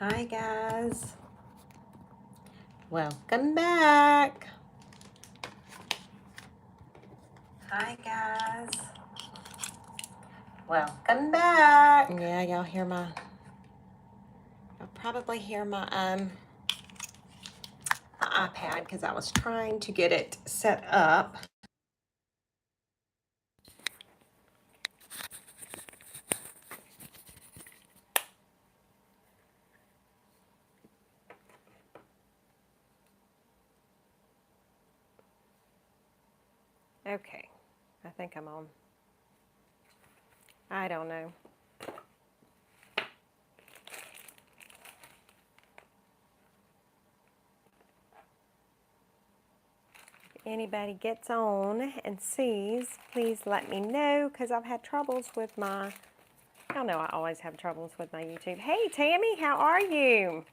Hi guys, welcome back. Hi guys, welcome back. Yeah, y'all probably hear my iPad because I was trying to get it set up. Okay, I think I'm on. I don't know. If anybody gets on and sees, please let me know because I've had troubles with my, y'all know I always have troubles with my YouTube. Hey Tammy, how are you?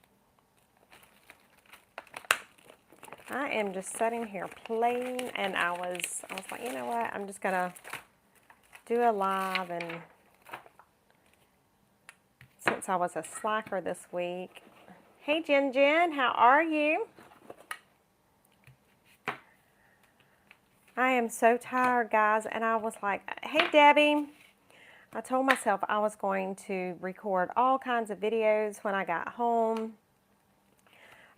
I am just sitting here playing, and I was like, you know what? I'm just gonna do a live, and since I was a slacker this week. Hey Jen, how are you? I am so tired, guys, and I was like, hey Debbie. I told myself I was going to record all kinds of videos when I got home.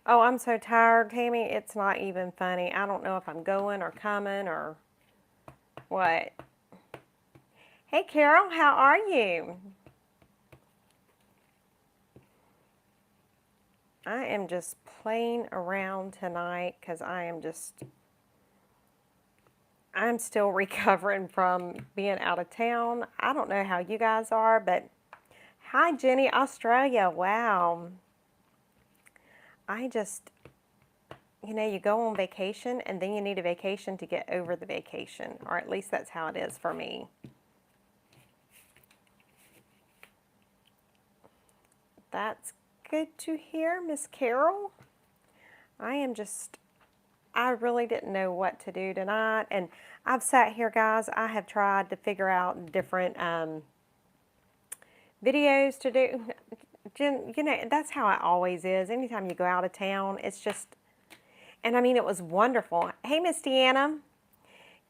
Oh, I'm so tired, Tammy. It's not even funny. I don't know if I'm going or coming or what. Hey, Carol, how are you? I am just playing around tonight because I'm still recovering from being out of town. I don't know how you guys are, but hi, Jenny, Australia. Wow. You go on vacation and then you need a vacation to get over the vacation, or at least that's how it is for me. That's good to hear, Miss Carol. I really didn't know what to do tonight, and I've sat here, guys. I have tried to figure out different videos to do. Jen, that's how it always is. Anytime you go out of town, it's just, and I mean, it was wonderful. Hey, Miss Deanna.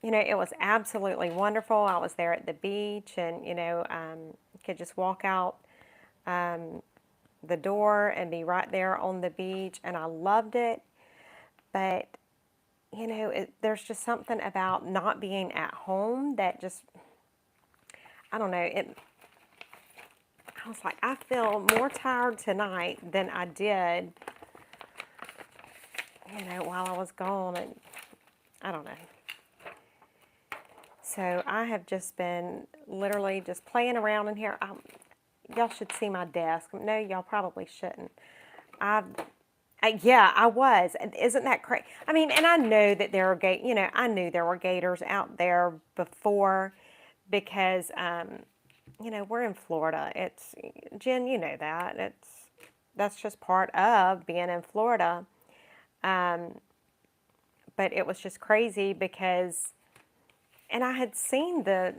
It was absolutely wonderful. I was there at the beach, and, could just walk out the door and be right there on the beach, and I loved it. But, there's just something about not being at home that just, I don't know, I was like, I feel more tired tonight than I did, while I was gone, and I don't know. So I have just been literally just playing around in here. Y'all should see my desk. No, y'all probably shouldn't. Yeah, I was. Isn't that crazy? I mean, and I know that there are I knew there were gators out there before because, we're in Florida. Jen, you know that. That's just part of being in Florida. But it was just crazy because, and I had seen the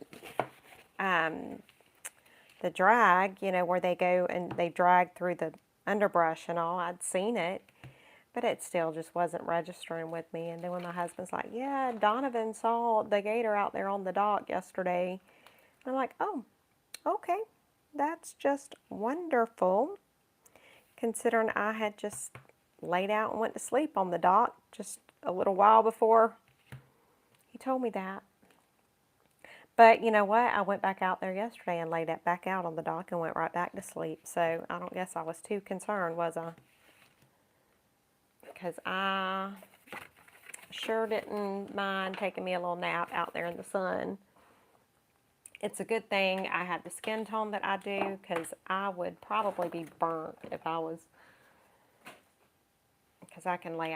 drag, where they go and they drag through the underbrush and all. I'd seen it, but it still just wasn't registering with me. And then when my husband's like, yeah, Donovan saw the gator out there on the dock yesterday. I'm like, oh, okay, that's just wonderful, considering I had just laid out and went to sleep on the dock just a little while before he told me that. But you know what? I went back out there yesterday and laid it back out on the dock and went right back to sleep. So I don't guess I was too concerned, was I? Because I sure didn't mind taking me a little nap out there in the sun. It's a good thing I have the skin tone that I do, because I would probably be burnt if I was. Because I can lay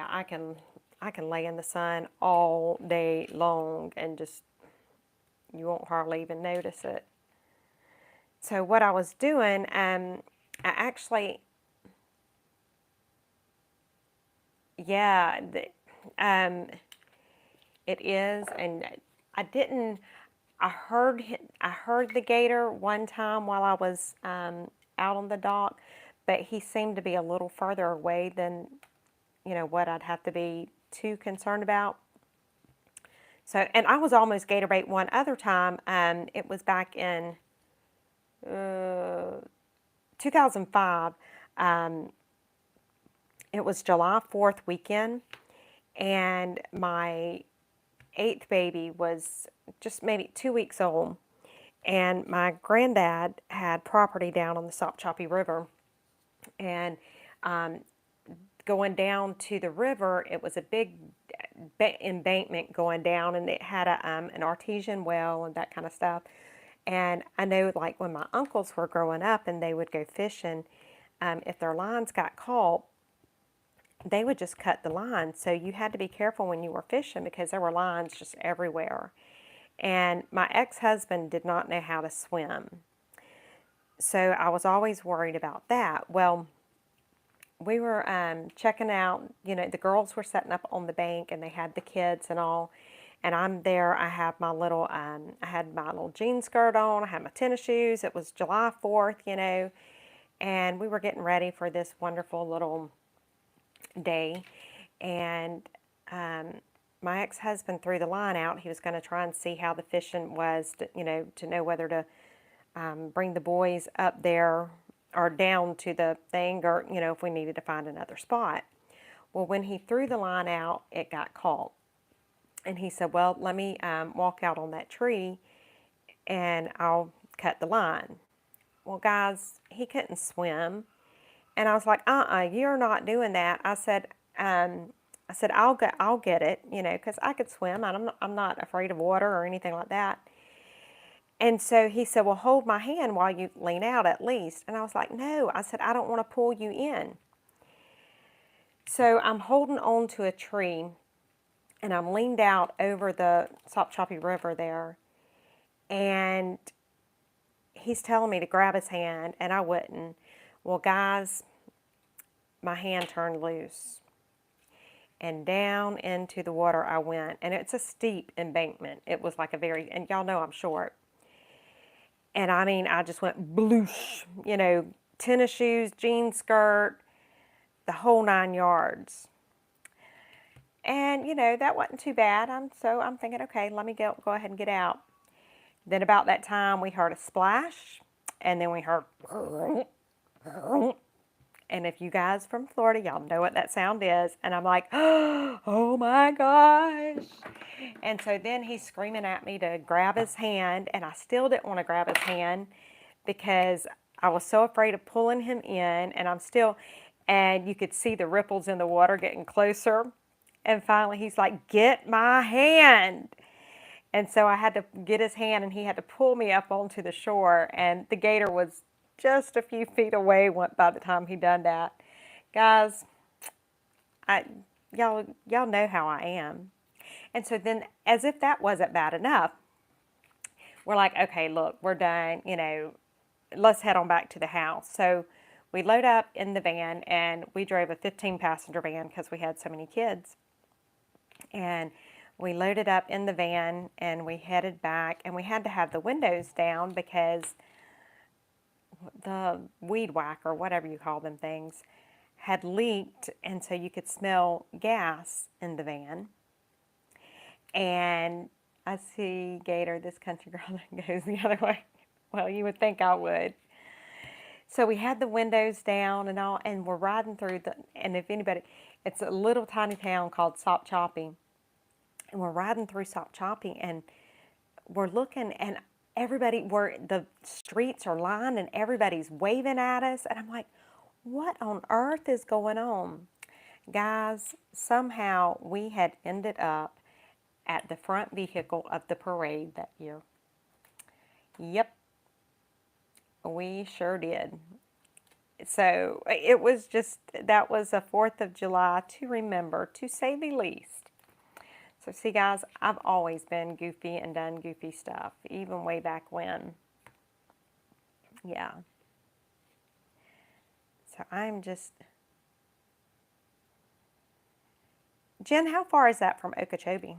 in the sun all day long and just, you won't hardly even notice it. So what I was doing, I actually, yeah, it is, and I heard the gator one time while I was out on the dock, but he seemed to be a little further away than, what I'd have to be too concerned about. So, and I was almost gator bait one other time. It was back in 2005. It was July 4th weekend, and my 8th baby was just maybe 2 weeks old. And my granddad had property down on the Sopchoppy River. And going down to the river, it was a big embankment going down, and it had an artesian well and that kind of stuff. And I know, like, when my uncles were growing up and they would go fishing, if their lines got caught, they would just cut the line. So you had to be careful when you were fishing because there were lines just everywhere. And my ex-husband did not know how to swim. So I was always worried about that. Well, we were checking out, the girls were setting up on the bank and they had the kids and all. And I'm there, I have my little, I had my little jean skirt on, I had my tennis shoes. It was July 4th, and we were getting ready for this wonderful little day. And my ex-husband threw the line out. He was going to try and see how the fishing was, to know whether to bring the boys up there or down to the thing, or, if we needed to find another spot. Well, when he threw the line out, it got caught. And he said, well, let me walk out on that tree and I'll cut the line. Well, guys, he couldn't swim. And I was like, you're not doing that. I said, I'll get it, because I could swim. And I'm not afraid of water or anything like that. And so he said, well, hold my hand while you lean out at least. And I was like, no. I said, I don't want to pull you in. So I'm holding on to a tree, and I'm leaned out over the Sopchoppy River there. And he's telling me to grab his hand, and I wouldn't. Well, guys, my hand turned loose. And down into the water I went. And it's a steep embankment. It was like and y'all know I'm short. And I mean, I just went bloosh, tennis shoes, jean skirt, the whole 9 yards. And, that wasn't too bad. I'm thinking, okay, let me go ahead and get out. Then about that time, we heard a splash, and then we heard, and if you guys from Florida, y'all know what that sound is. And I'm like, oh my gosh. And so then he's screaming at me to grab his hand, and I still didn't want to grab his hand because I was so afraid of pulling him in, and you could see the ripples in the water getting closer. And finally he's like, get my hand. And so I had to get his hand, and he had to pull me up onto the shore, and the gator was just a few feet away by the time he done that. Guys, y'all know how I am. And so then, as if that wasn't bad enough, we're like, okay, look, we're done, let's head on back to the house. So we load up in the van, and we drove a 15-passenger van because we had so many kids. And we loaded up in the van, and we headed back, and we had to have the windows down because the weed whacker, whatever you call them things, had leaked, and so you could smell gas in the van. And I see Gator, this country girl that goes the other way. Well, you would think I would. So we had the windows down and all, and we're riding through and if anybody, it's a little tiny town called Sopchoppy. And we're riding through Sopchoppy, and we're looking, and the streets are lined, and everybody's waving at us. And I'm like, what on earth is going on? Guys, somehow we had ended up at the front vehicle of the parade that year. Yep, we sure did. So it was that was a 4th of July to remember, to say the least. So see, guys, I've always been goofy and done goofy stuff, even way back when. Yeah. So I'm just... Jen, how far is that from Okeechobee?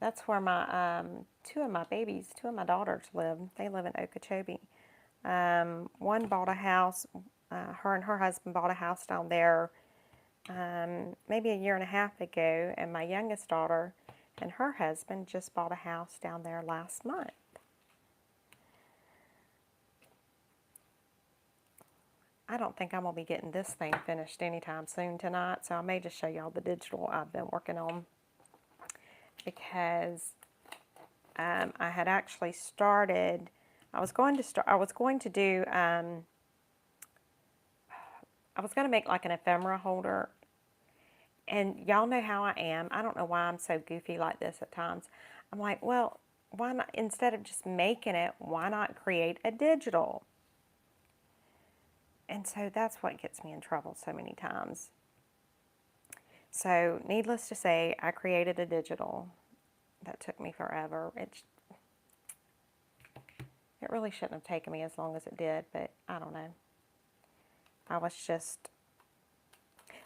That's where my two of my daughters live. They live in Okeechobee. One bought a house, her and her husband bought a house down there maybe a year and a half ago, and my youngest daughter and her husband just bought a house down there last month. I don't think I'm going to be getting this thing finished anytime soon tonight, so I may just show y'all the digital I've been working on, because I had actually started, I was going to make like an ephemera holder, and y'all know how I am. I don't know why I'm so goofy like this at times. I'm like, well, why not, instead of just making it, why not create a digital? And so that's what gets me in trouble so many times. So needless to say, I created a digital. That took me forever. It really shouldn't have taken me as long as it did, but I don't know. I was just...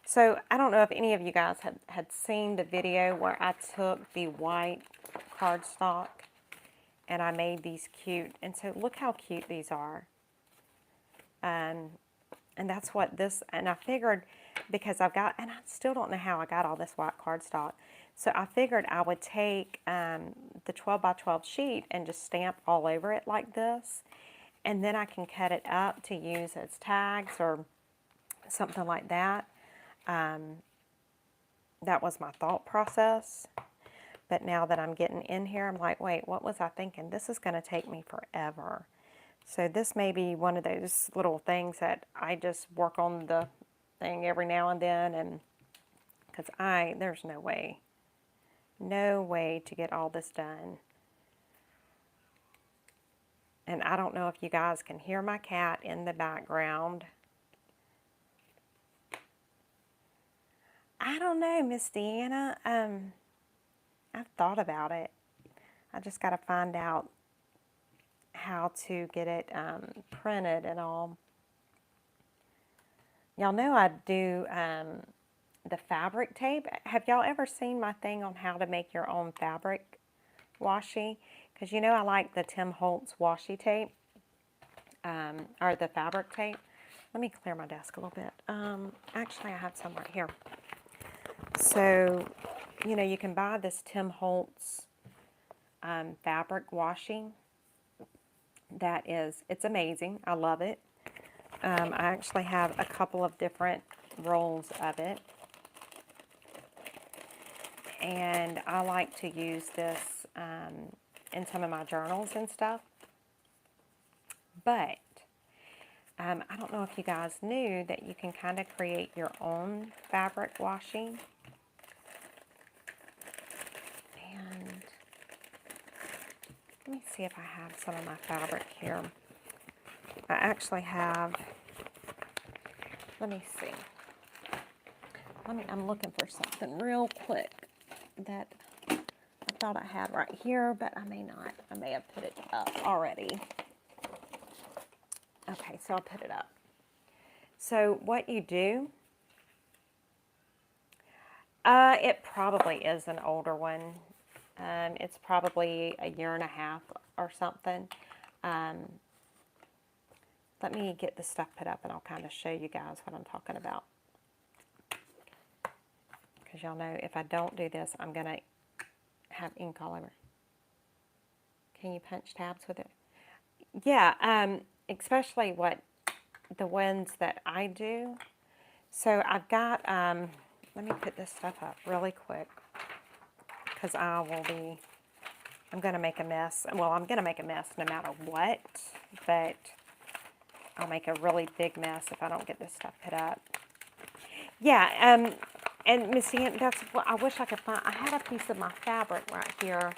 So I don't know if any of you guys had seen the video where I took the white cardstock and I made these cute. And so look how cute these are. And that's what this, and I figured, because I've got, and I still don't know how I got all this white cardstock. So I figured I would take the 12 by 12 sheet and just stamp all over it like this. And then I can cut it up to use as tags or something like that. That was my thought process. But now that I'm getting in here, I'm like, wait, what was I thinking? This is going to take me forever. So this may be one of those little things that I just work on the thing every now and then, and because there's no way to get all this done. And I don't know if you guys can hear my cat in the background. I don't know, Miss Deanna. I've thought about it. I just got to find out how to get it printed and all. Y'all know I do the fabric tape. Have y'all ever seen my thing on how to make your own fabric washi? Because you know I like the Tim Holtz washi tape, or the fabric tape. Let me clear my desk a little bit. Actually, I have some right here. So, you know, you can buy this Tim Holtz fabric washi. It's amazing. I love it. I actually have a couple of different rolls of it. And I like to use this in some of my journals and stuff. But I don't know if you guys knew that you can kind of create your own fabric washi. And let me see if I have some of my fabric here. I actually have, let me see. I'm looking for something real quick that I thought I had right here, but I may not. I may have put it up already. Okay, so I'll put it up. So what you do, it probably is an older one. It's probably a year and a half or something. Let me get this stuff put up and I'll kind of show you guys what I'm talking about. Because y'all know if I don't do this, I'm going to have ink all over. Can you punch tabs with it? Yeah, especially the ones that I do. So I've got, let me put this stuff up really quick. Because I'm going to make a mess. Well, I'm going to make a mess no matter what. But I'll make a really big mess if I don't get this stuff put up. Yeah, and Miss Ann, that's what I wish I could find. I had a piece of my fabric right here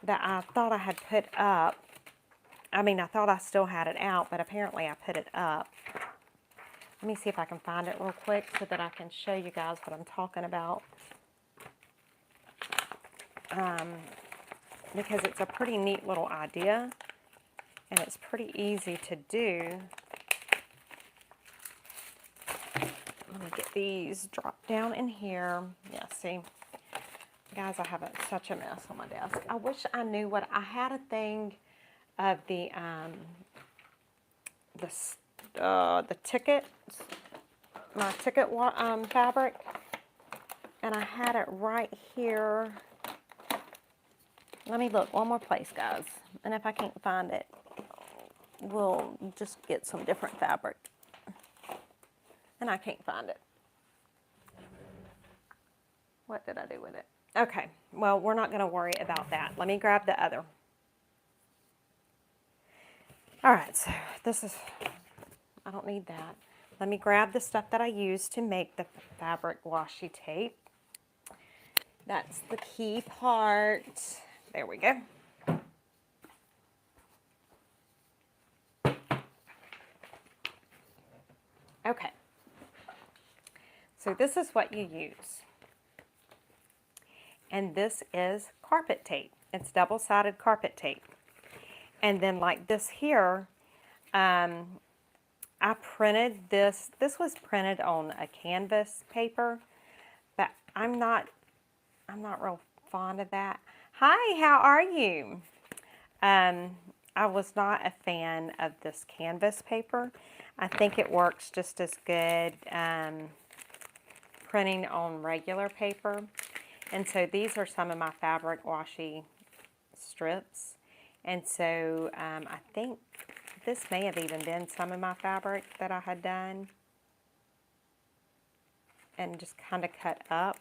that I thought I had put up. I mean, I thought I still had it out, but apparently I put it up. Let me see if I can find it real quick so that I can show you guys what I'm talking about. Because it's a pretty neat little idea, and it's pretty easy to do. Let me get these dropped down in here. Yeah, see, guys, I have such a mess on my desk. I wish I knew what I had a thing of the the ticket, my ticket fabric, and I had it right here. Let me look one more place, guys, and if I can't find it, we'll just get some different fabric. And I can't find it. What did I do with it? Okay, well, we're not going to worry about that. Let me grab the other. All right, so this is, I don't need that. Let me grab the stuff that I used to make the fabric washi tape. That's the key part. There we go. Okay. So this is what you use. And this is carpet tape. It's double-sided carpet tape. And then like this here, I printed this. This was printed on a canvas paper, but I'm not real fond of that. Hi, how are you? I was not a fan of this canvas paper. I think it works just as good printing on regular paper. And so these are some of my fabric washi strips. And so I think this may have even been some of my fabric that I had done and just kind of cut up.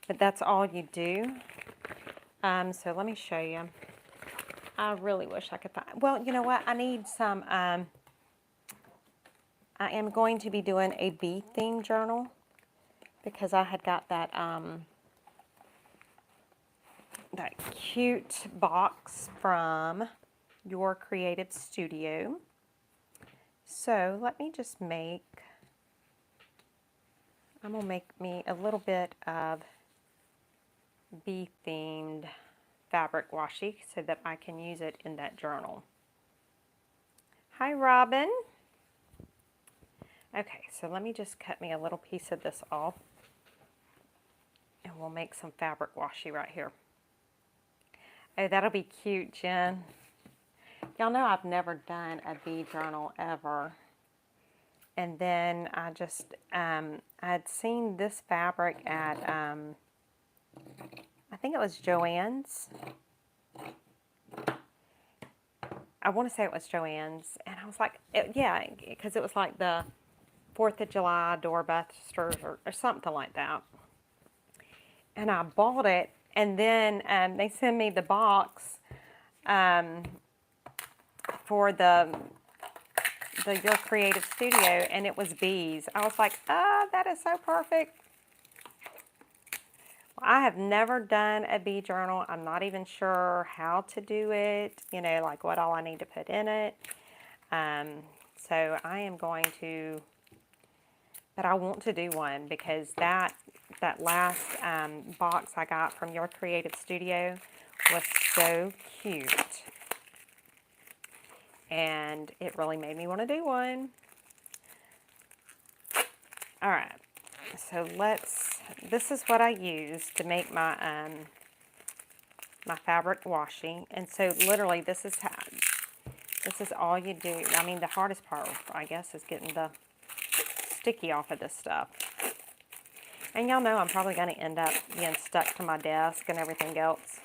But that's all you do. So let me show you. I really wish I could find, well, you know what? I need some, I am going to be doing a bee theme journal because I had got that, that cute box from Your Creative Studio. So let me just make, I'm going to make me a little bit of bee themed fabric washi so that I can use it in that journal. Hi, Robin. Okay, so let me just cut me a little piece of this off and we'll make some fabric washi right here. Oh, that'll be cute, Jen. Y'all know I've never done a bee journal ever. And then I just, I'd seen this fabric at, I think it was Joann's. I want to say it was Joann's. And I was like, yeah, because it was like the 4th of July doorbusters or something like that. And I bought it. And then they sent me the box for the Your Creative Studio, and it was bees. I was like, oh, that is so perfect. I have never done a bee journal. I'm not even sure how to do it, you know, like what all I need to put in it. So I am going to, but I want to do one because that last box I got from Your Creative Studio was so cute. And it really made me want to do one. All right. So this is what I use to make my my fabric washi. And so literally this is all you do. I mean, the hardest part, I guess, is getting the sticky off of this stuff. And y'all know I'm probably going to end up being stuck to my desk and everything else.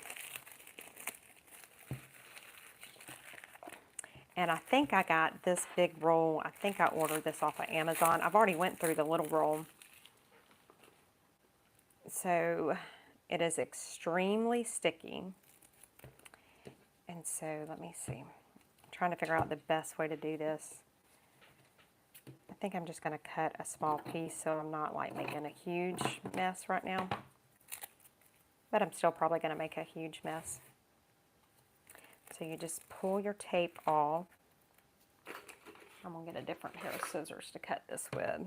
And I think I got this big roll. I think I ordered this off of Amazon. I've already went through the little roll. So it is extremely sticky. And so let me see. I'm trying to figure out the best way to do this. I think I'm just going to cut a small piece so I'm not like making a huge mess right now. But I'm still probably going to make a huge mess. So you just pull your tape off. I'm going to get a different pair of scissors to cut this with.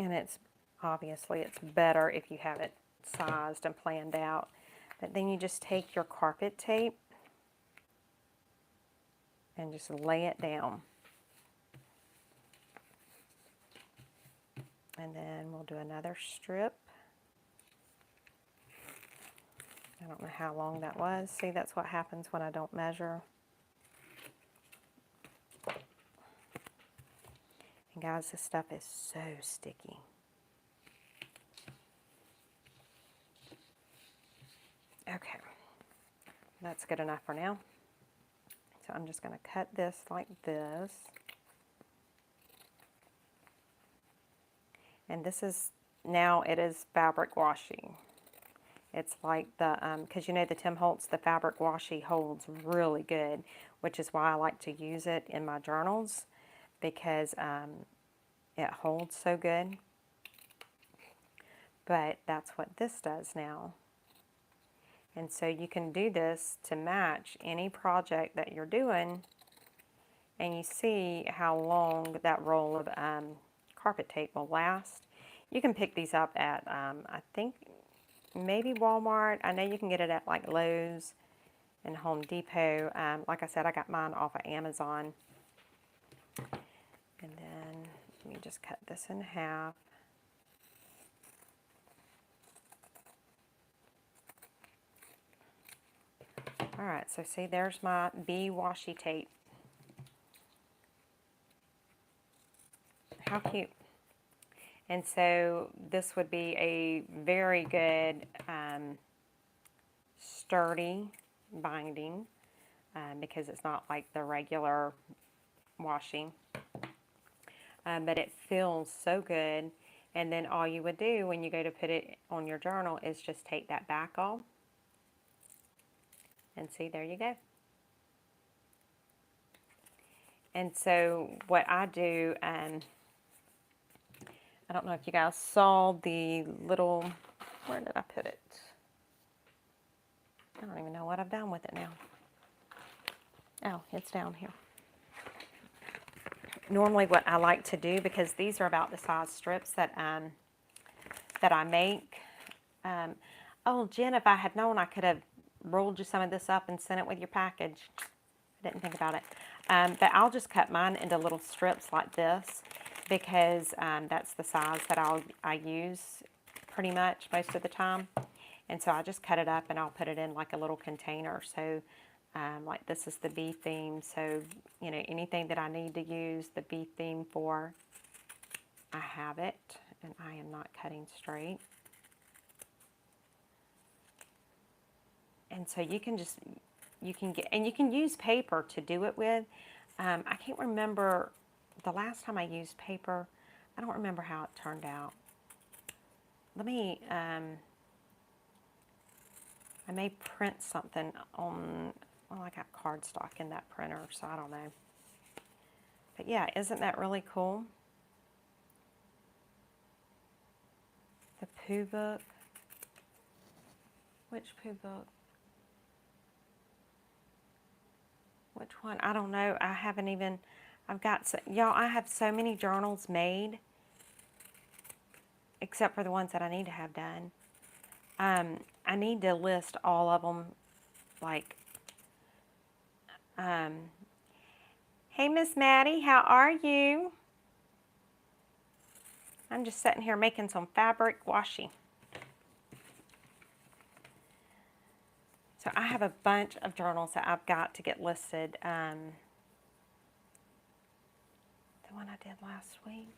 And it's better if you have it sized and planned out. But then you just take your carpet tape and just lay it down. And then we'll do another strip. I don't know how long that was. See, that's what happens when I don't measure. And guys, this stuff is so sticky. Okay, that's good enough for now. So I'm just going to cut this like this. And this is, now it is fabric washi. It's like the, because you know the Tim Holtz, the fabric washi holds really good, which is why I like to use it in my journals, because it holds so good. But that's what this does now. And so you can do this to match any project that you're doing, and you see how long that roll of carpet tape will last. You can pick these up at, I think, maybe Walmart. I know you can get it at like Lowe's and Home Depot. Like I said, I got mine off of Amazon. And then let me just cut this in half. Alright, so see, there's my bee washi tape. How cute. And so this would be a very good sturdy binding because it's not like the regular washi. But it feels so good. And then all you would do when you go to put it on your journal is just take that back off. And see, there you go. And so what I do, I don't know if you guys saw the little, where did I put it? I don't even know what I've done with it now. Oh, it's down here. Normally what I like to do, because these are about the size strips that I make. Oh, Jen, if I had known, I could have rolled you some of this up and sent it with your package. I didn't think about it. But I'll just cut mine into little strips like this, because that's the size that I use pretty much most of the time. And so I just cut it up and I'll put it in like a little container. So like this is the bee theme. So, you know, anything that I need to use the bee theme for, I have it. And I am not cutting straight. And so you can just, you can use paper to do it with. I can't remember the last time I used paper. I don't remember how it turned out. Let me, I may print something on, well, I got cardstock in that printer, so I don't know. But yeah, isn't that really cool? The Pooh book. Which Pooh book? Which one? I don't know. I haven't even, I've got, y'all, I have so many journals made, except for the ones that I need to have done. I need to list all of them, like, hey, Miss Maddie, how are you? I'm just sitting here making some fabric washi. So I have a bunch of journals that I've got to get listed. The one I did last week.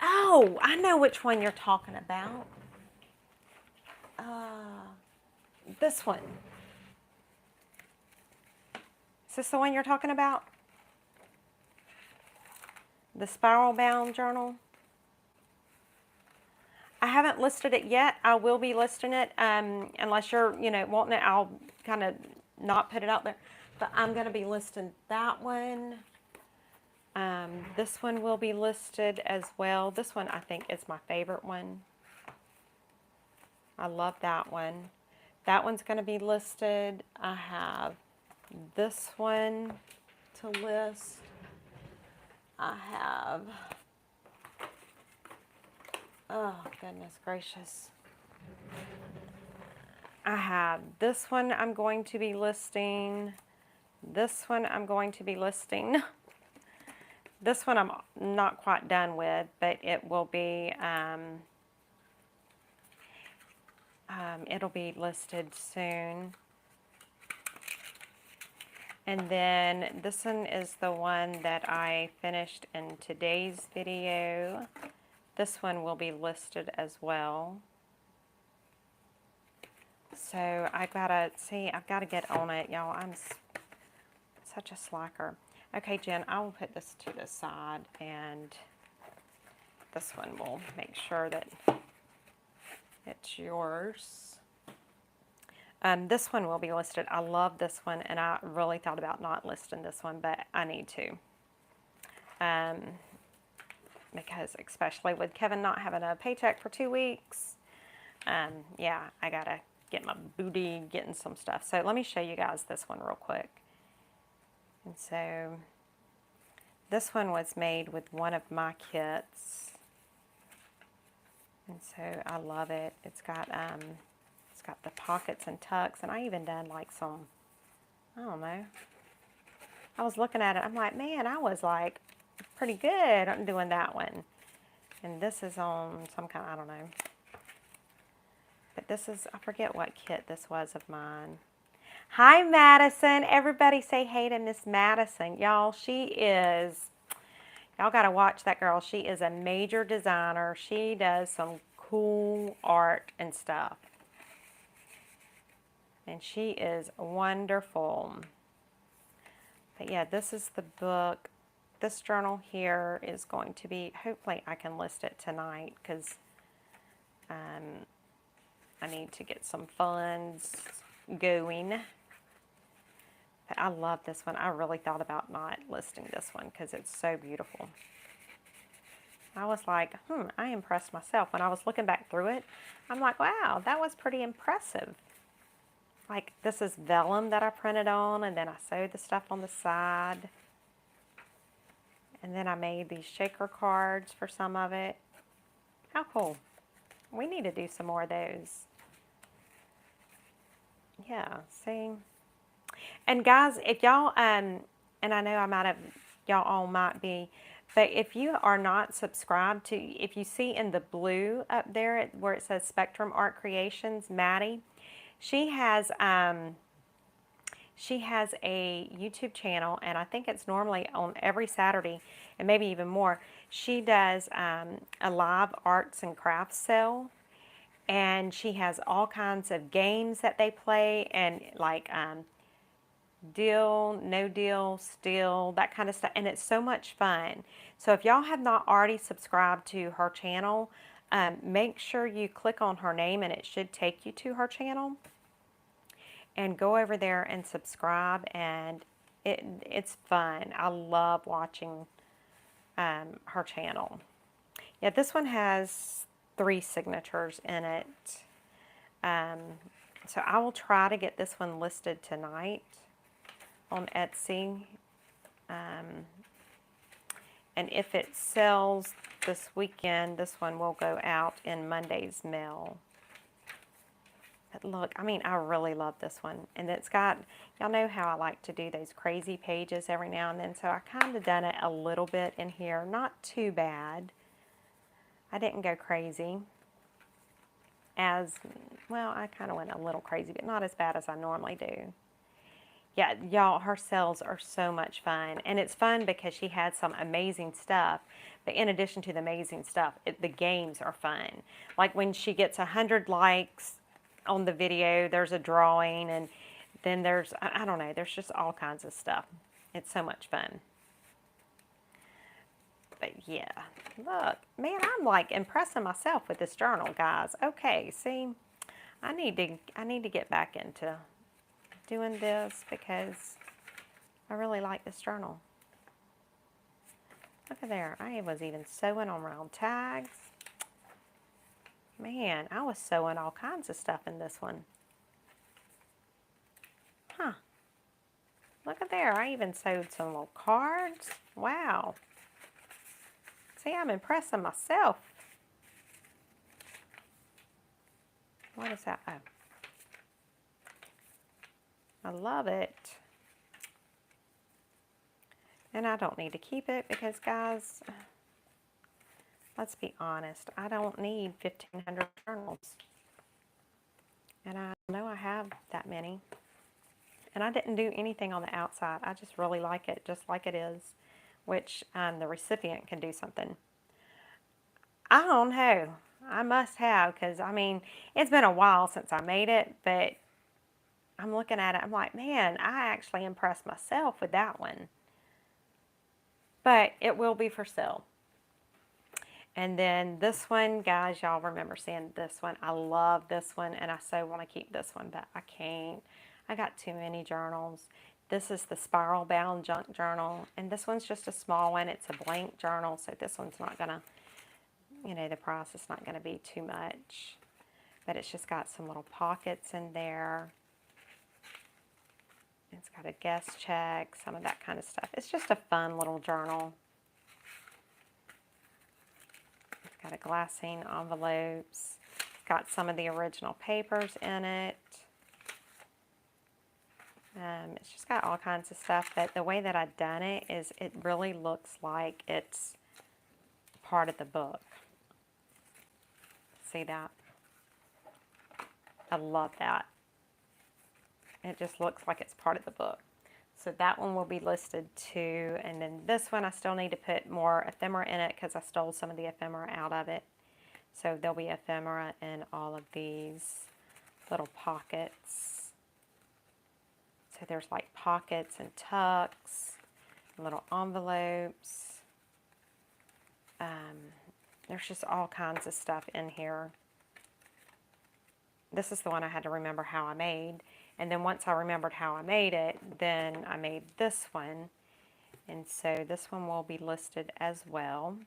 Oh, I know which one you're talking about. This one. Is this the one you're talking about? The spiral bound journal? I haven't listed it yet. I will be listing it, unless you're, you know, wanting it. I'll kind of not put it out there. But I'm going to be listing that one. This one will be listed as well. This one I think is my favorite one. I love that one. That one's going to be listed. I have this one to list. I have, oh goodness gracious. I have this one I'm going to be listing. This one I'm going to be listing. This one I'm not quite done with, but it will be, It'll be listed soon. And then this one is the one that I finished in today's video. This one will be listed as well. So I've got to get on it, y'all. I'm such a slacker. Okay, Jen, I will put this to the side, and this one will make sure that it's yours. This one will be listed. I love this one, and I really thought about not listing this one, but I need to. Because especially with Kevin not having a paycheck for 2 weeks, yeah, I gotta get my booty getting some stuff. So let me show you guys this one real quick. And so this one was made with one of my kits. And so I love it. It's got the pockets and tucks, and I even done like some, I don't know. I was looking at it, I'm like, man, I was like pretty good on doing that one. And this is on some kind, I don't know. But this is, I forget what kit this was of mine. Hi, Madison. Everybody say hey to Miss Madison. Y'all, y'all got to watch that girl. She is a major designer. She does some cool art and stuff. And she is wonderful. But yeah, this is the book. This journal here is going to be, hopefully I can list it tonight, because I need to get some funds going. But I love this one. I really thought about not listing this one because it's so beautiful. I was like, I impressed myself. When I was looking back through it, I'm like, wow, that was pretty impressive. Like, this is vellum that I printed on, and then I sewed the stuff on the side. And then I made these shaker cards for some of it. How cool. We need to do some more of those. Yeah, see? And guys, if y'all, and I know y'all all might be, but if you are not subscribed to, if you see in the blue up there where it says Spectrum Art Creations, Maddie, she has a YouTube channel, and I think it's normally on every Saturday, and maybe even more. She does a live arts and crafts sale, and she has all kinds of games that they play, and like deal, no deal, steal, that kind of stuff, and it's so much fun. So if y'all have not already subscribed to her channel, make sure you click on her name, and it should take you to her channel. And go over there and subscribe, and it's fun. I love watching her channel. Yeah, this one has 3 signatures in it. So I will try to get this one listed tonight on Etsy. And if it sells this weekend, this one will go out in Monday's mail. But look, I mean, I really love this one. And it's got, y'all know how I like to do those crazy pages every now and then. So I kind of done it a little bit in here. Not too bad. I didn't go crazy. Well, I kind of went a little crazy, but not as bad as I normally do. Yeah, y'all, her sales are so much fun. And it's fun because she had some amazing stuff. But in addition to the amazing stuff, the games are fun. Like when she gets 100 likes on the video, there's a drawing, and then there's, I don't know, there's just all kinds of stuff. It's so much fun. But yeah, look, man, I'm like impressing myself with this journal, guys. Okay, see, I need to get back into doing this because I really like this journal. Look at there, I was even sewing on round tags. Man, I was sewing all kinds of stuff in this one. Huh. Look at there. I even sewed some little cards. Wow. See, I'm impressing myself. What is that? Oh. I love it. And I don't need to keep it because, guys, let's be honest, I don't need 1,500 journals. And I know I have that many. And I didn't do anything on the outside. I just really like it just like it is, which the recipient can do something. I don't know. I must have, because I mean, it's been a while since I made it, but I'm looking at it, I'm like, man, I actually impressed myself with that one. But it will be for sale. And then this one, guys, y'all remember seeing this one. I love this one, and I so want to keep this one, but I can't. I got too many journals. This is the spiral bound junk journal, and this one's just a small one. It's a blank journal, so this one's not gonna, you know, the price is not gonna be too much. But it's just got some little pockets in there. It's got a guest check, some of that kind of stuff. It's just a fun little journal. It's got a glassine envelopes. It's got some of the original papers in it. It's just got all kinds of stuff, but the way that I've done it is it really looks like it's part of the book. See that? I love that. It just looks like it's part of the book. So that one will be listed too. And then this one, I still need to put more ephemera in it because I stole some of the ephemera out of it. So there'll be ephemera in all of these little pockets. So there's like pockets and tucks, little envelopes. There's just all kinds of stuff in here. This is the one I had to remember how I made. And then once I remembered how I made it, then I made this one. And so this one will be listed as well.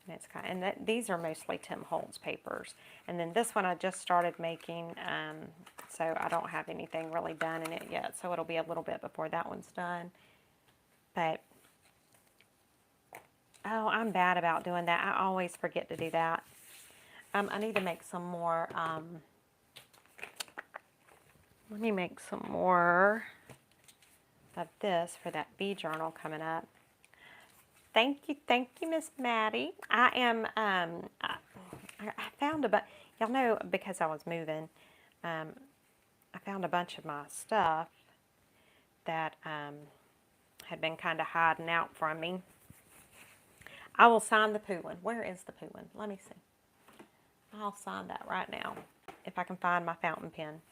And it's kind of, and these are mostly Tim Holtz papers. And then this one I just started making, so I don't have anything really done in it yet. So it'll be a little bit before that one's done. But, oh, I'm bad about doing that. I always forget to do that. I need to make some more, let me make some more of this for that bee journal coming up. Thank you, Miss Maddie. I am, I found y'all know, because I was moving, I found a bunch of my stuff that had been kind of hiding out from me. I will sign the poo one. Where is the poo one? Let me see. I'll sign that right now, if I can find my fountain pen.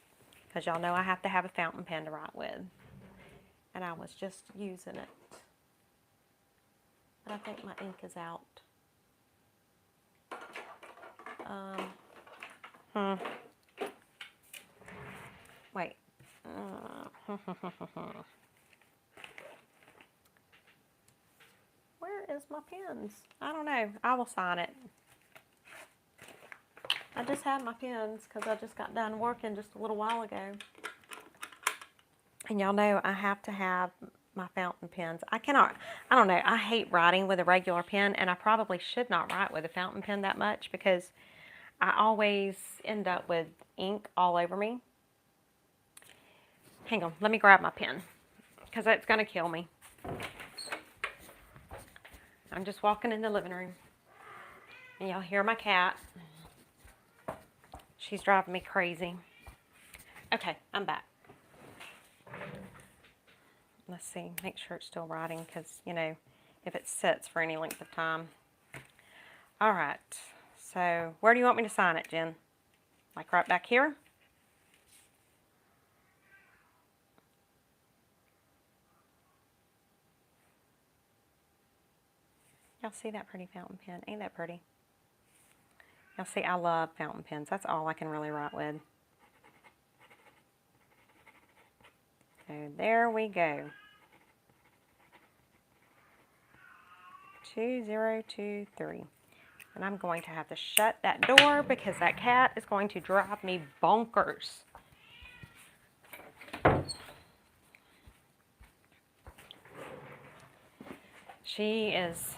Because y'all know I have to have a fountain pen to write with. And I was just using it. But I think my ink is out. Wait. Where is my pens? I don't know. I will sign it. I just had my pens because I just got done working just a little while ago. And y'all know I have to have my fountain pens. I don't know, I hate writing with a regular pen, and I probably should not write with a fountain pen that much because I always end up with ink all over me. Hang on, let me grab my pen because it's going to kill me. I'm just walking in the living room and y'all hear my cat. She's driving me crazy. Okay, I'm back. Let's see, make sure it's still writing because, you know, if it sits for any length of time. All right, so where do you want me to sign it, Jen? Like right back here? Y'all see that pretty fountain pen? Ain't that pretty? Y'all see, I love fountain pens. That's all I can really write with. So there we go. 2023. And I'm going to have to shut that door because that cat is going to drive me bonkers. She is,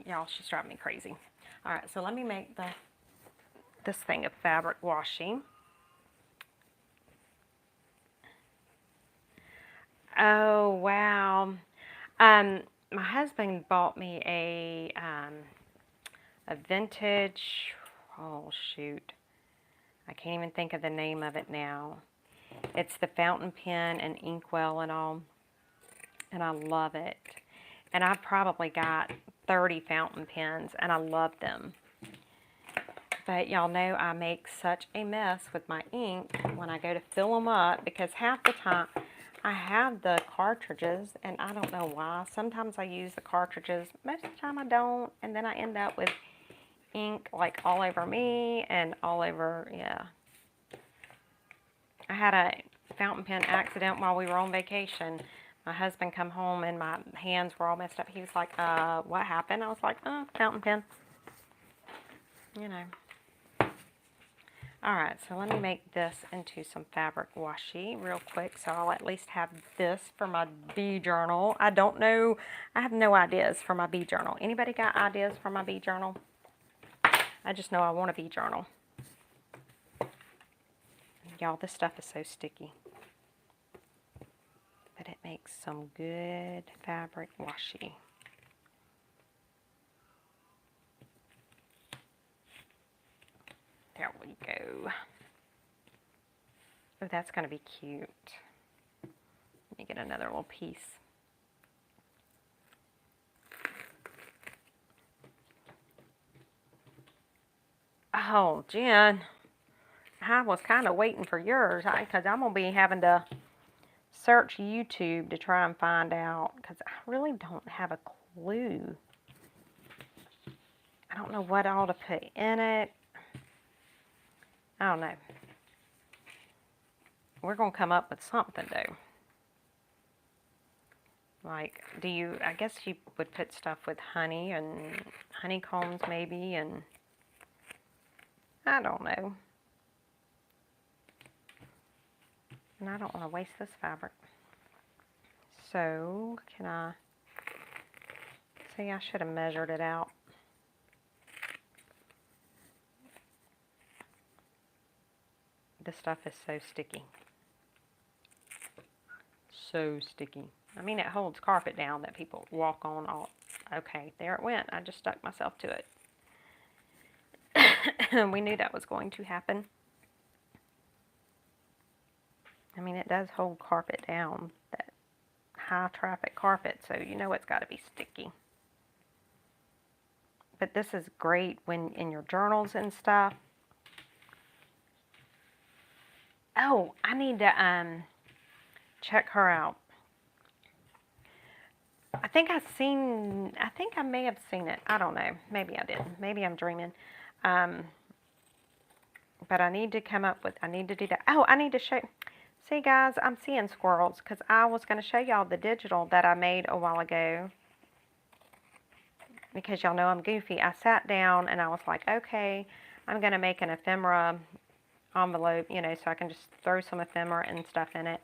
y'all, she's driving me crazy. All right, so let me make this thing of fabric washi. Oh, wow. My husband bought me a vintage, oh shoot, I can't even think of the name of it now. It's the fountain pen and inkwell and all, and I love it. And I've probably got 30 fountain pens, and I love them. But y'all know I make such a mess with my ink when I go to fill them up, because half the time I have the cartridges, and I don't know why. Sometimes I use the cartridges, most of the time I don't, and then I end up with ink like all over me and all over, yeah. I had a fountain pen accident while we were on vacation. My husband come home and my hands were all messed up. He was like, what happened? I was like, oh, fountain pen. You know. Alright, so let me make this into some fabric washi real quick, so I'll at least have this for my bee journal. I don't know, I have no ideas for my bee journal. Anybody got ideas for my bee journal? I just know I want a bee journal. Y'all, this stuff is so sticky. But it makes some good fabric washi. There we go. Oh, that's going to be cute. Let me get another little piece. Oh, Jen, I was kind of waiting for yours, because I'm going to be having to search YouTube to try and find out, because I really don't have a clue. I don't know what all to put in it. I don't know. We're going to come up with something, though. Like, I guess you would put stuff with honey and honeycombs maybe, and I don't know. And I don't want to waste this fabric. So, can I, see, I should have measured it out. This stuff is so sticky. So sticky. I mean, it holds carpet down that people walk on all. Okay, there it went. I just stuck myself to it. We knew that was going to happen. I mean, it does hold carpet down, that high traffic carpet, so you know it's got to be sticky. But this is great when in your journals and stuff. Oh, I need to check her out. I think I may have seen it. I don't know. Maybe I didn't. Maybe I'm dreaming. But I need to come up with, I need to do that. Oh, I need to show, see guys, I'm seeing squirrels, because I was going to show y'all the digital that I made a while ago. Because y'all know I'm goofy. I sat down and I was like, okay, I'm going to make an ephemera envelope, you know, so I can just throw some ephemera and stuff in it.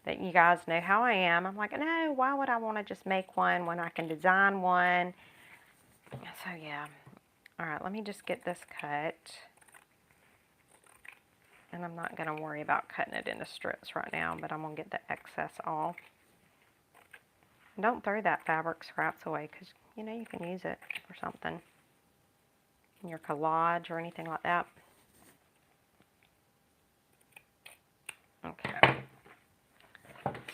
But you guys know how I am. I'm like, no, why would I want to just make one when I can design one? So, yeah. All right, let me just get this cut. And I'm not going to worry about cutting it into strips right now, but I'm going to get the excess off. And don't throw that fabric scraps away, because, you know, you can use it for something. In your collage or anything like that. Okay.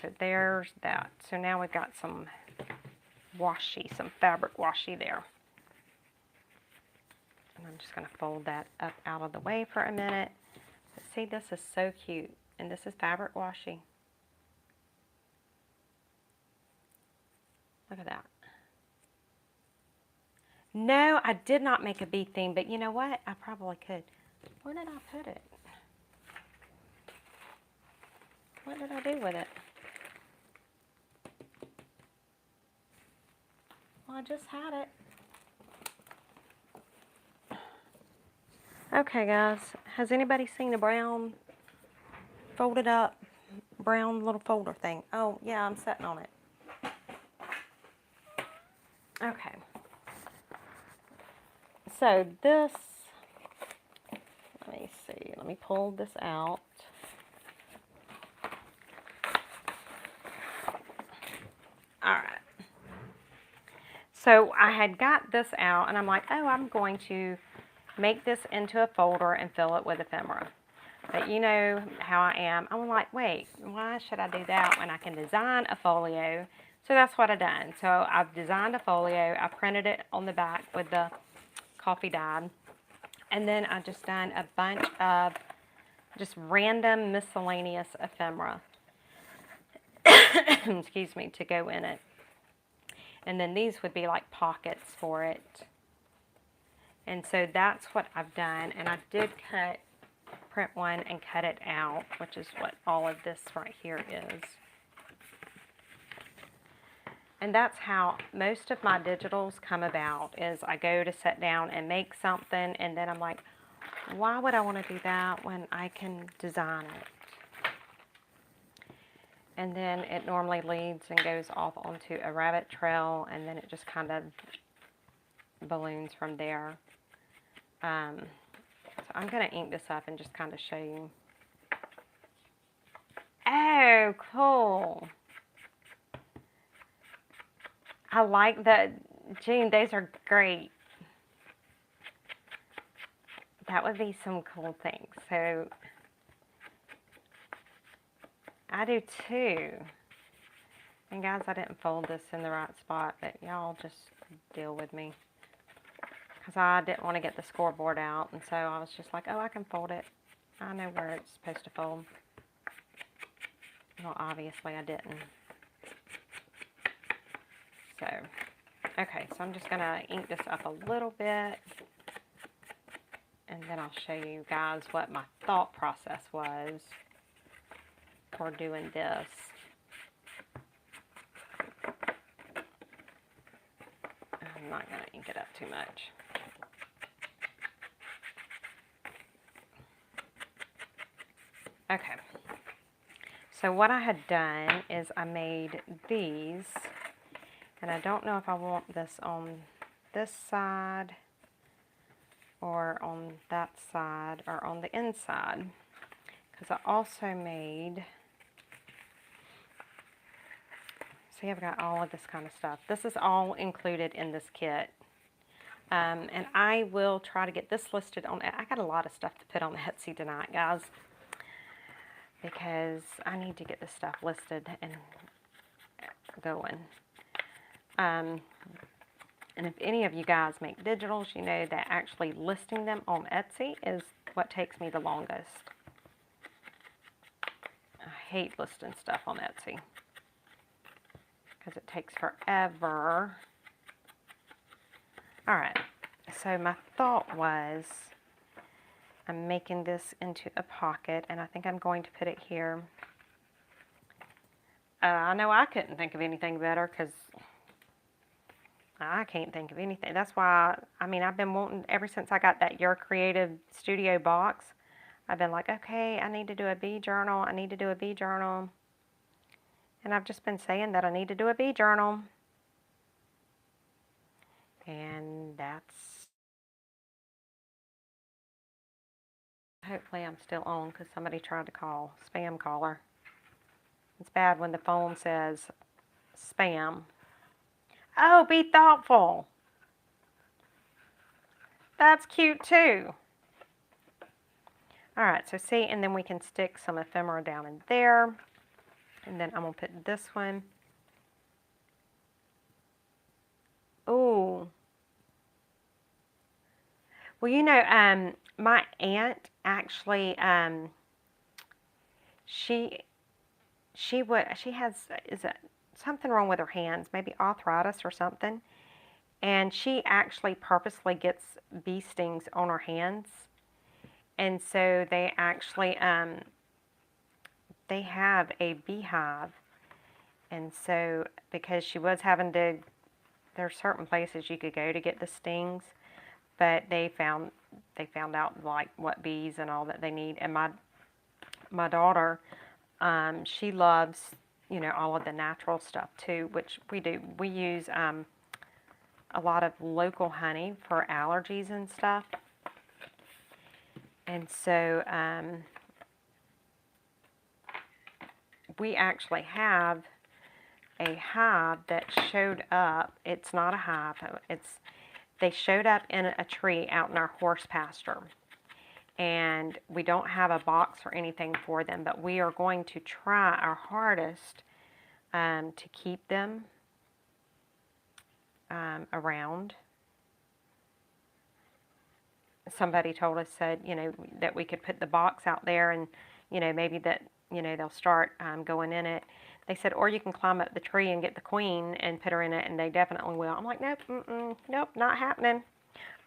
So there's that. So now we've got some washi, some fabric washi there. And I'm just going to fold that up out of the way for a minute. But see, this is so cute. And this is fabric washi. Look at that. No, I did not make a bee theme, but you know what? I probably could. Where did I put it? What did I do with it? Well, I just had it. Okay, guys. Has anybody seen a brown folded up brown little folder thing? Oh, yeah, I'm sitting on it. Okay. So this, let me see. Let me pull this out. All right. So I had got this out, and I'm like, oh, I'm going to make this into a folder and fill it with ephemera. But you know how I am. I'm like, wait, why should I do that when I can design a folio? So that's what I done. So I've designed a folio. I printed it on the back with the coffee dye. And then I just done a bunch of just random miscellaneous ephemera. Excuse me, to go in it. And then these would be like pockets for it. And so that's what I've done. And I did print one and cut it out, which is what all of this right here is. And that's how most of my digitals come about, is I go to sit down and make something, and then I'm like, why would I want to do that when I can design it? And then it normally leads and goes off onto a rabbit trail, and then it just kind of balloons from there. So I'm going to ink this up and just kind of show you. Oh, cool. I like that. Gene, those are great. That would be some cool things. So I do too. And guys, I didn't fold this in the right spot, but y'all just deal with me. Because I didn't want to get the scoreboard out, and so I was just like, oh, I can fold it. I know where it's supposed to fold. Well, obviously I didn't. So, okay, so I'm just going to ink this up a little bit, and then I'll show you guys what my thought process was for doing this. I'm not going to ink it up too much. Okay, so what I had done is I made these, and I don't know if I want this on this side or on that side or on the inside, because I also made, see, I've got all of this kind of stuff. This is all included in this kit. And I will try to get this listed on, I got a lot of stuff to put on Etsy tonight, guys, because I need to get this stuff listed and going. And if any of you guys make digitals, you know that actually listing them on Etsy is what takes me the longest. I hate listing stuff on Etsy because it takes forever. Alright, so my thought was, I'm making this into a pocket, and I think I'm going to put it here. I know I couldn't think of anything better, because I can't think of anything. That's why, I mean, I've been wanting, ever since I got that Your Creative Studio box, I've been like, okay, I need to do a bee journal, I need to do a bee journal. And I've just been saying that I need to do a bee journal. And that's, hopefully I'm still on, because somebody tried to call, spam caller. It's bad when the phone says spam. Oh, be thoughtful. That's cute too. Alright, so see, and then we can stick some ephemera down in there. And then I'm going to put this one. Ooh. Well, you know, my aunt actually, she has, is it something wrong with her hands, maybe arthritis or something. And she actually purposely gets bee stings on her hands. And so they actually, they have a beehive. And so, because she was having to, there are certain places you could go to get the stings, but they found out like what bees and all that they need. And my daughter, she loves, you know, all of the natural stuff too, which we do. We use a lot of local honey for allergies and stuff. And so we actually have a hive that showed up. It's not a hive. They showed up in a tree out in our horse pasture. and we don't have a box or anything for them, but we are going to try our hardest to keep them around. Somebody told us, said, that we could put the box out there and, maybe that, they'll start going in it. They said, or you can climb up the tree and get the queen and put her in it, and they definitely will. I'm like, nope, nope, not happening.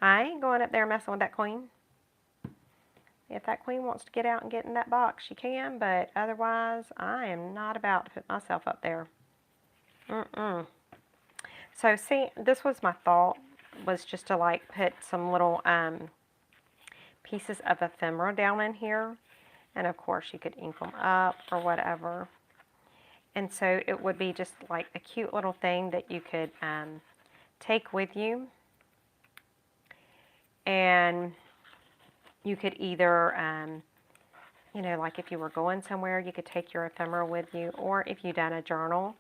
I ain't going up there messing with that queen. If that queen wants to get out and get in that box, she can, but otherwise, I am not about to put myself up there. So, see, this was my thought, was just to, like, put some little pieces of ephemera down in here. And, of course, you could ink them up or whatever. And so it would be just, like, a cute little thing that you could take with you. And you could either, like if you were going somewhere, you could take your ephemera with you. Or if you done a journal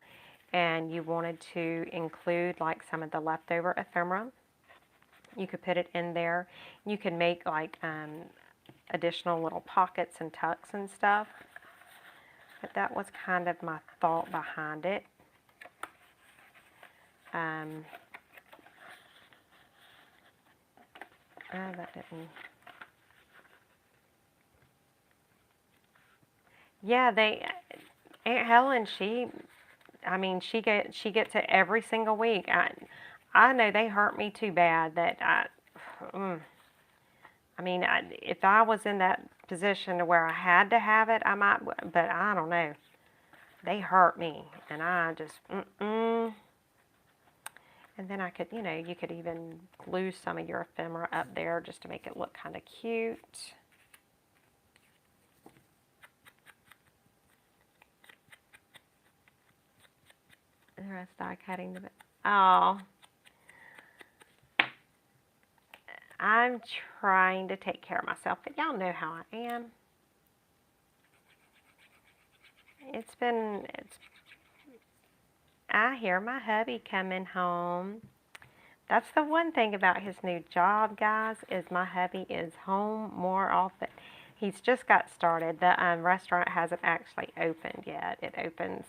and you wanted to include like some of the leftover ephemera, you could put it in there. You could make like additional little pockets and tucks and stuff. But that was kind of my thought behind it. That didn't. Yeah, Aunt Helen, she gets it every single week. I know they hurt me too bad that if I was in that position to where I had to have it, I might, but I don't know. They hurt me, and I just, And then I could, you could even glue some of your ephemera up there just to make it look kind of cute. The rest die cutting the, oh. I'm trying to take care of myself, but y'all know how I am. I hear my hubby coming home. That's the one thing about his new job, guys, is my hubby is home more often. He's just got started. The restaurant hasn't actually opened yet. It opens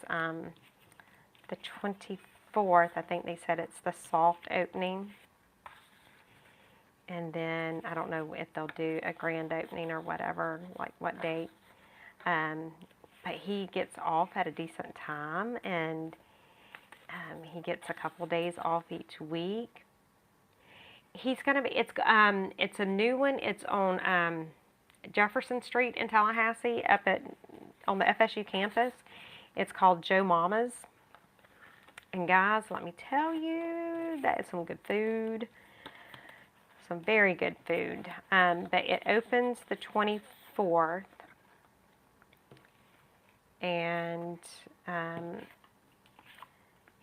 the 24th. I think they said it's the soft opening. And then I don't know if they'll do a grand opening or whatever, like what date. But he gets off at a decent time, and he gets a couple days off each week. He's gonna be. It's a new one. It's on Jefferson Street in Tallahassee, on the FSU campus. It's called Joe Mama's. And guys, let me tell you, that is some good food. Some very good food. But it opens the 24th, and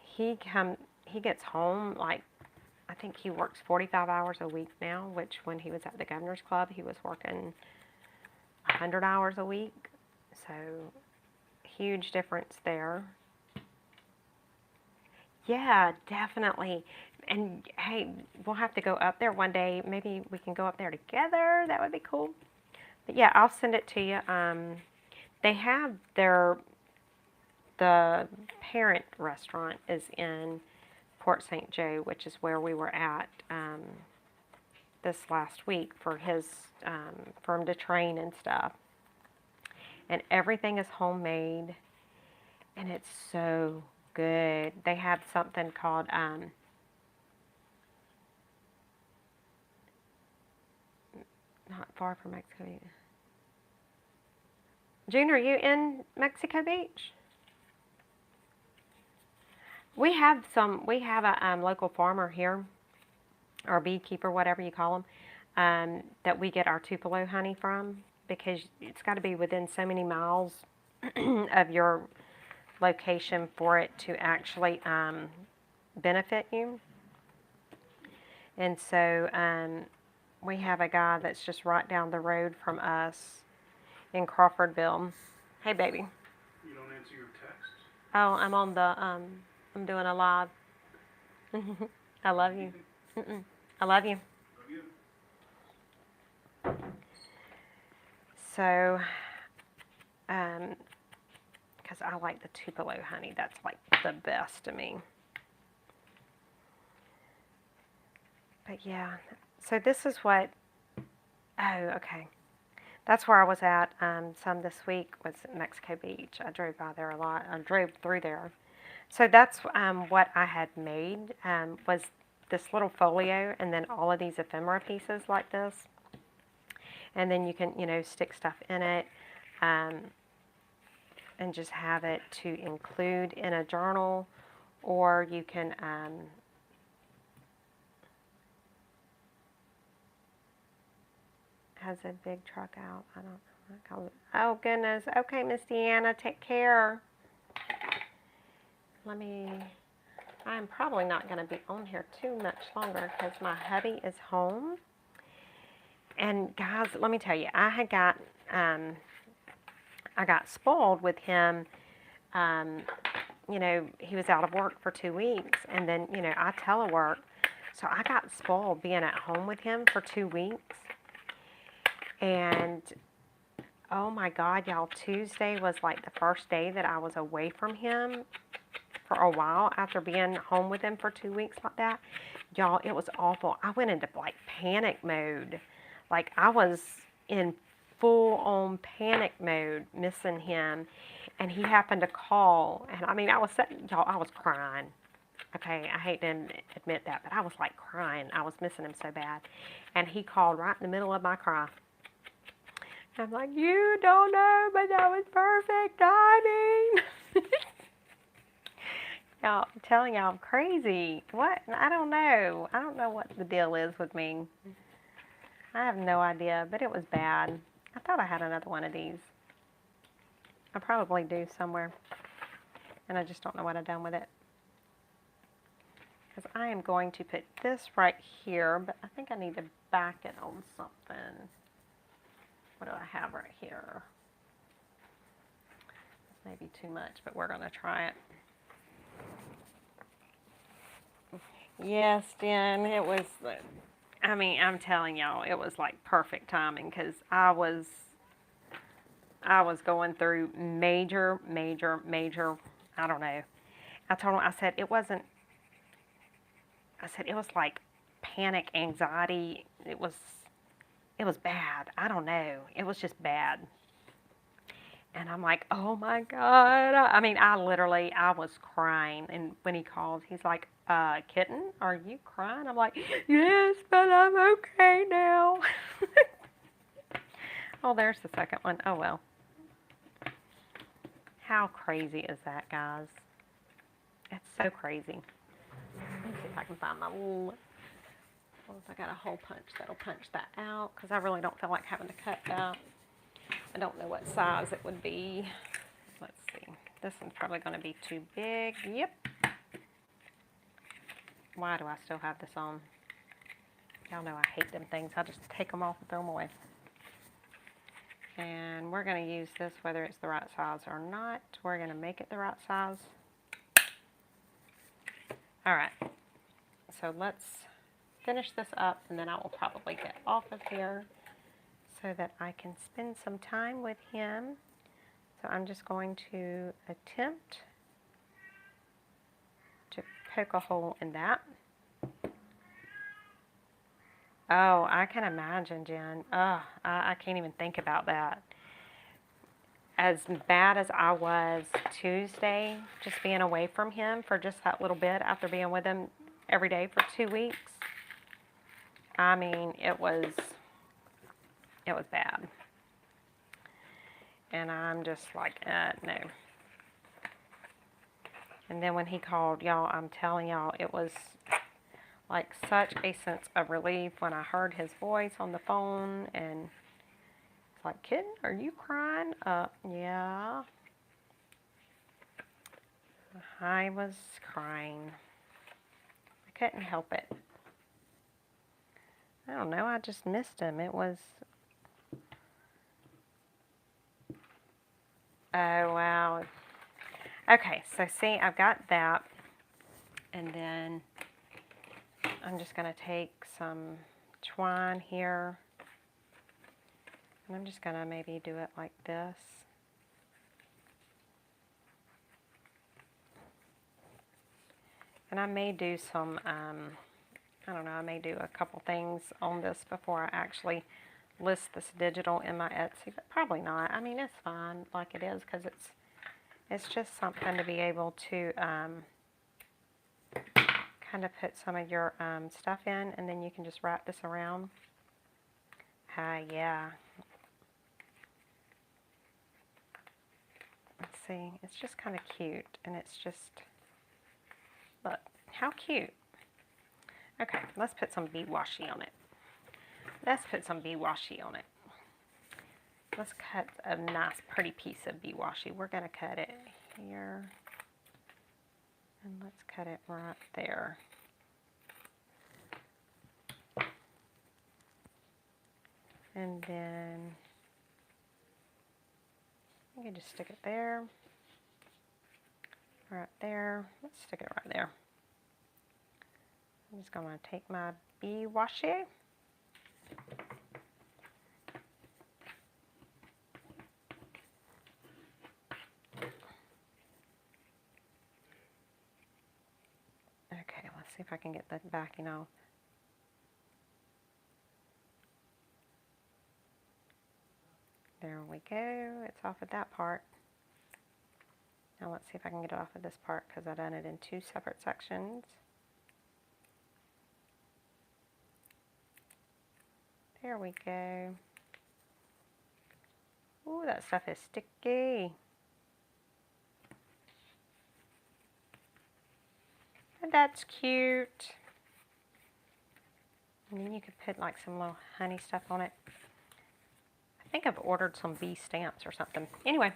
he gets home, like, I think he works 45 hours a week now, which when he was at the Governor's Club, he was working 100 hours a week. So, huge difference there. Yeah, definitely. And hey, we'll have to go up there one day. Maybe we can go up there together. That would be cool. But yeah, I'll send it to you. They have the parent restaurant is in Port St. Joe, which is where we were at this last week for him to train and stuff. And everything is homemade, and it's so good. They have something called not far from Mexico. June, are you in Mexico Beach? We have a local farmer here, or beekeeper, whatever you call them, that we get our Tupelo honey from, because it's got to be within so many miles of your location for it to actually benefit you. And so we have a guy that's just right down the road from us in Crawfordville. Hey, baby. You don't answer your texts? Oh, I'm on the I'm doing a live. I love you. I love you. Love you. So, because I like the Tupelo honey. That's like the best to me. But yeah, so this is what, oh, okay. That's where I was at some this week was Mexico Beach. I drove by there a lot. I drove through there. So that's what I had made was this little folio and then all of these ephemera pieces like this. And then you can, stick stuff in it and just have it to include in a journal, or you can has a big truck out. I don't know. Oh goodness. Okay, Miss Deanna, take care. I'm probably not going to be on here too much longer because my hubby is home. And guys, let me tell you, I got spoiled with him. He was out of work for 2 weeks, and then, I telework. So I got spoiled being at home with him for 2 weeks. And oh my God, y'all, Tuesday was like the first day that I was away from him for a while after being home with him for 2 weeks like that. Y'all, it was awful. I went into like panic mode. Like I was in full-on panic mode, missing him. And he happened to call. And I mean, I was crying. Okay, I hate to admit that, but I was like crying. I was missing him so bad. And he called right in the middle of my cry. I'm like, you don't know, but that was perfect timing. Y'all, I'm telling y'all, I'm crazy. What? I don't know. I don't know what the deal is with me. I have no idea, but it was bad. I thought I had another one of these. I probably do somewhere, and I just don't know what I've done with it. Because I am going to put this right here, but I think I need to back it on something. What do I have right here? This may be too much, but we're going to try it. Yes, Dan, it was, I'm telling y'all, it was like perfect timing because I was going through major, I don't know. I told him, I said, it was like panic, anxiety. It was bad. I don't know. It was just bad. And I'm like, oh my God. I was crying. And when he called, he's like, kitten, are you crying? I'm like, yes, but I'm okay now. Oh, there's the second one. Oh, well. How crazy is that, guys? It's so crazy. Let me see if I can find my little... Well, if I got a hole punch, that'll punch that out because I really don't feel like having to cut that. I don't know what size it would be. Let's see. This one's probably going to be too big. Yep. Why do I still have this on? Y'all know I hate them things. I just take them off and throw them away. And we're going to use this whether it's the right size or not. We're going to make it the right size. All right. So let's finish this up, and then I will probably get off of here so that I can spend some time with him. So I'm just going to attempt to poke a hole in that. Oh, I can imagine, Jen. Oh, I can't even think about that. As bad as I was Tuesday, just being away from him for just that little bit after being with him every day for 2 weeks. I mean, it was bad. And I'm just like, no. And then when he called, y'all, I'm telling y'all, it was like such a sense of relief when I heard his voice on the phone. And it's like, kitten, are you crying? Yeah. I was crying. I couldn't help it. I don't know, I just missed him. It was... Oh, wow. Okay, so see, I've got that. And then I'm just going to take some twine here. And I'm just gonna maybe do it like this. And I may do some, I don't know, I may do a couple things on this before I actually list this digital in my Etsy, but probably not. I mean, it's fine like it is because it's just something to be able to kind of put some of your stuff in, and then you can just wrap this around. Yeah. Let's see, it's just kind of cute, and it's just, look, how cute. Okay, let's put some bee washi on it. Let's put some bee washi on it. Let's cut a nice, pretty piece of bee washi. We're going to cut it here, and let's cut it right there. And then you can just stick it there, right there. Let's stick it right there. I'm just going to take my bee washi. Okay, let's see if I can get the backing off. There we go. It's off of that part. Now let's see if I can get it off of this part because I've done it in two separate sections. There we go. Ooh, that stuff is sticky. And that's cute. And then you could put like some little honey stuff on it. I think I've ordered some bee stamps or something. Anyway,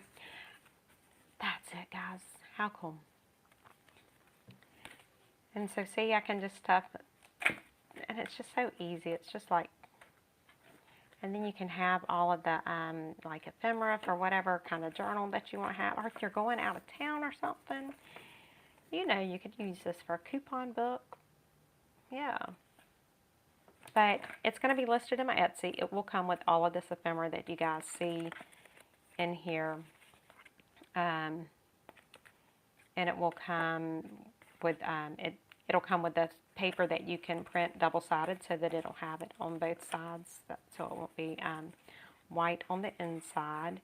that's it, guys. How cool. And so see, I can just stuff, and it's just so easy. It's just like, and then you can have all of the like ephemera for whatever kind of journal that you want to have. Or if you're going out of town or something, you know, you could use this for a coupon book. Yeah. But it's going to be listed in my Etsy. It will come with all of this ephemera that you guys see in here. And it will come with, it'll come with the paper that you can print double-sided so that it'll have it on both sides. So it won't be white on the inside.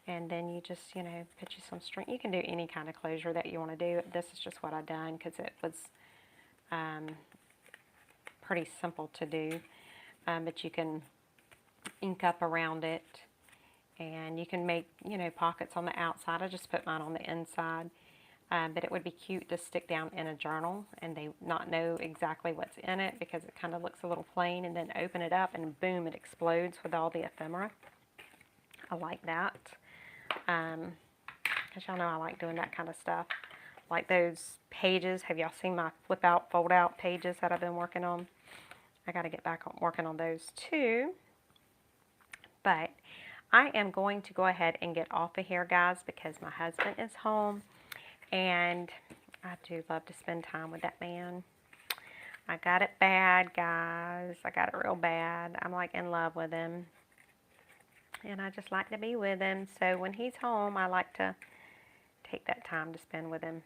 And then you just, you know, put you some string. You can do any kind of closure that you want to do. This is just what I've done because it was pretty simple to do. But you can ink up around it. And you can make, you know, pockets on the outside. I just put mine on the inside. But it would be cute to stick down in a journal and they not know exactly what's in it because it kind of looks a little plain, and then open it up and boom, it explodes with all the ephemera. I like that. Because y'all know I like doing that kind of stuff. Like those pages. Have y'all seen my flip out, fold out pages that I've been working on? I got to get back on working on those too. But I am going to go ahead and get off of here, guys, because my husband is home. And I do love to spend time with that man. I got it bad, guys. I got it real bad. I'm like in love with him. And I just like to be with him. So when he's home, I like to take that time to spend with him.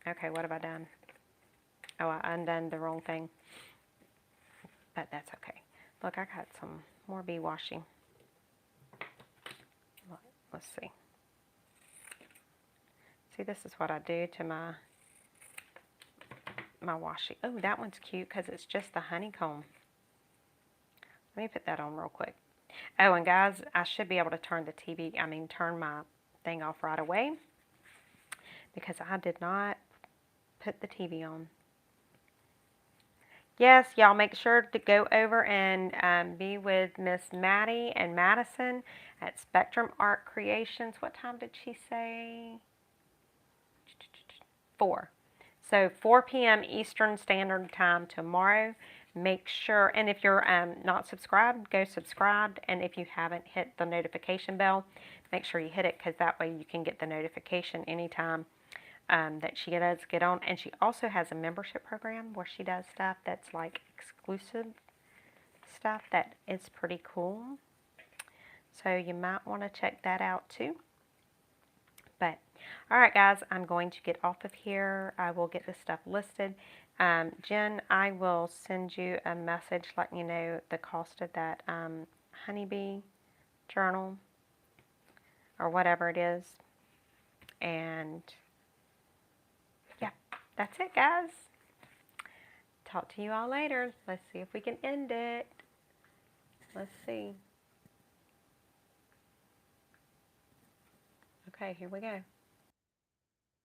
Okay, what have I done? Oh, I undone the wrong thing. But that's okay. Look, I got some more bee washi. Let's see. See, this is what I do to my washi. Oh, that one's cute because it's just the honeycomb. Let me put that on real quick. Oh, and guys, I should be able to turn turn my thing off right away because I did not put the TV on. Yes, y'all make sure to go over and be with Miss Maddie and Madison at Spectrum Art Creations. What time did she say? 4. So 4 p.m. Eastern Standard Time tomorrow. Make sure, and if you're not subscribed, go subscribe. And if you haven't hit the notification bell, make sure you hit it because that way you can get the notification anytime that she does get on. And she also has a membership program where she does stuff that's like exclusive stuff that is pretty cool. So you might want to check that out too. But, alright guys, I'm going to get off of here. I will get this stuff listed. Jen, I will send you a message letting you know the cost of that honeybee journal or whatever it is. And yeah, that's it guys. Talk to you all later. Let's see if we can end it. Let's see. Okay, here we go.